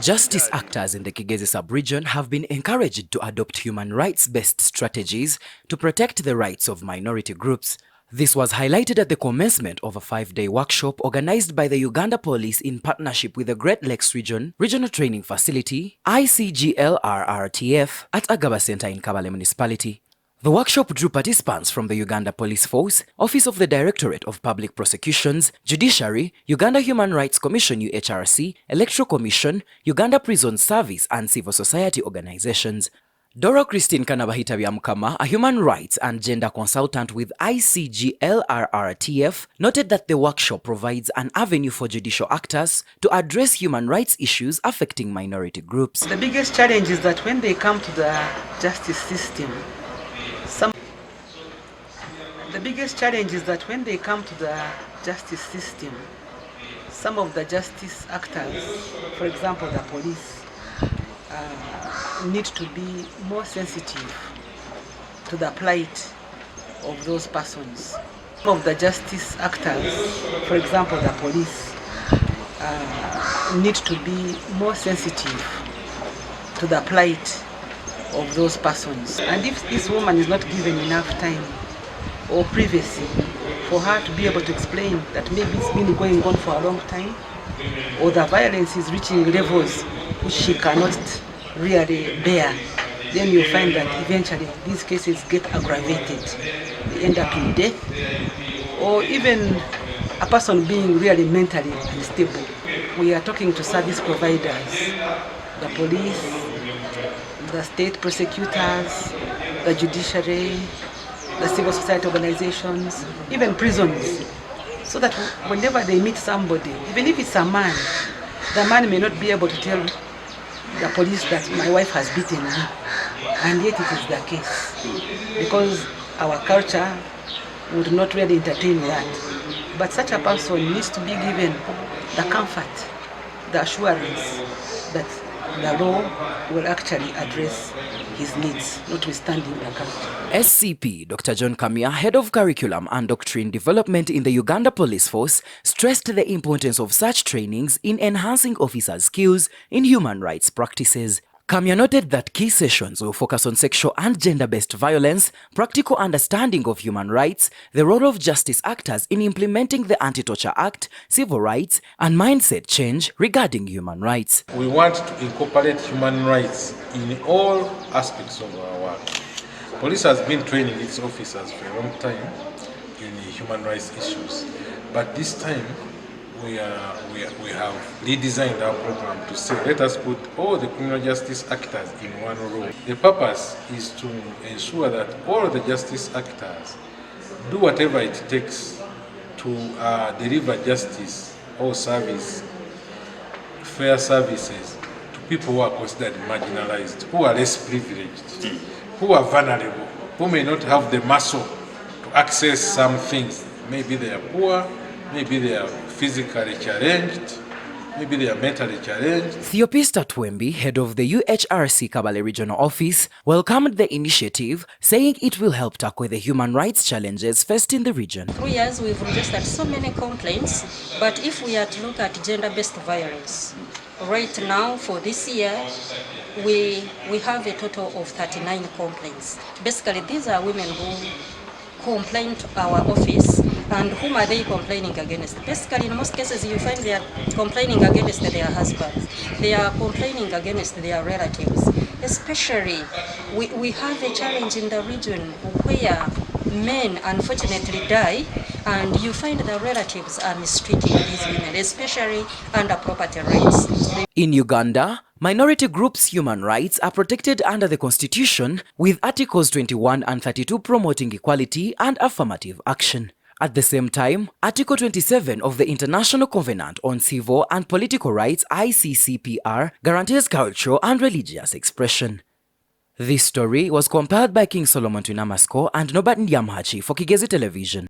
Justice actors in the Kigezi sub-region have been encouraged to adopt human rights-based strategies to protect the rights of minority groups. This was highlighted at the commencement of a 5-day workshop organized by the Uganda Police in partnership with the Great Lakes Region Regional Training Facility, ICGLRRTF, at Agaba Center in Kabale Municipality. The workshop drew participants from the Uganda Police Force, Office of the Directorate of Public Prosecutions, Judiciary, Uganda Human Rights Commission UHRC, Electoral Commission, Uganda Prison Service and civil society organizations. Dora Christine Kanabahitabyamukama, a human rights and gender consultant with ICGLRRTF, noted that the workshop provides an avenue for judicial actors to address human rights issues affecting minority groups. The biggest challenge is that when they come to the justice system, some of the justice actors, for example the police, need to be more sensitive to the plight of those persons. Some of the justice actors, for example the police, need to be more sensitive to the plight of those persons. And if this woman is not given enough time or privacy for her to be able to explain that maybe it's been going on for a long time, or the violence is reaching levels which she cannot really bear, then you find that eventually these cases get aggravated. They end up in death, or even a person being really mentally unstable. We are talking to service providers, the police, the state prosecutors, the judiciary, the civil society organizations, even prisons, so that whenever they meet somebody, even if it's a man, the man may not be able to tell the police that my wife has beaten me, and yet it is the case, because our culture would not really entertain that. But such a person needs to be given the comfort, the assurance that the law will actually address his needs, notwithstanding the culture. SCP Dr. John Kamia, Head of Curriculum and Doctrine Development in the Uganda Police Force, stressed the importance of such trainings in enhancing officers' skills in human rights practices. Kamia noted that key sessions will focus on sexual and gender-based violence, practical understanding of human rights, the role of justice actors in implementing the Anti-Torture Act, civil rights, and mindset change regarding human rights. We want to incorporate human rights in all aspects of our work. Police has been training its officers for a long time in human rights issues, but this time we have redesigned our program to say, let us put all the criminal justice actors in one room. The purpose is to ensure that all the justice actors do whatever it takes to deliver justice or service, fair services to people who are considered marginalized, who are less privileged, who are vulnerable, who may not have the muscle to access some things. Maybe they are poor, maybe they are physically challenged, maybe they are mentally challenged. Theopista Twembi, head of the UHRC Kabale Regional Office, welcomed the initiative, saying it will help tackle the human rights challenges faced in the region. 3 years we've registered so many complaints, but if we are to look at gender-based violence, right now for this year, we have a total of 39 complaints. Basically, these are women who complain to our office. And whom are they complaining against? Basically, in most cases, you find they are complaining against their husbands. They are complaining against their relatives. Especially, we have a challenge in the region where men unfortunately die, and you find the relatives are mistreating these women, especially under property rights. In Uganda, minority groups' human rights are protected under the Constitution, with Articles 21 and 32 promoting equality and affirmative action. At the same time, Article 27 of the International Covenant on Civil and Political Rights (ICCPR) guarantees cultural and religious expression. This story was compiled by King Solomon Tunamasko and Nobat Ndiamhachi for Kigezi Television.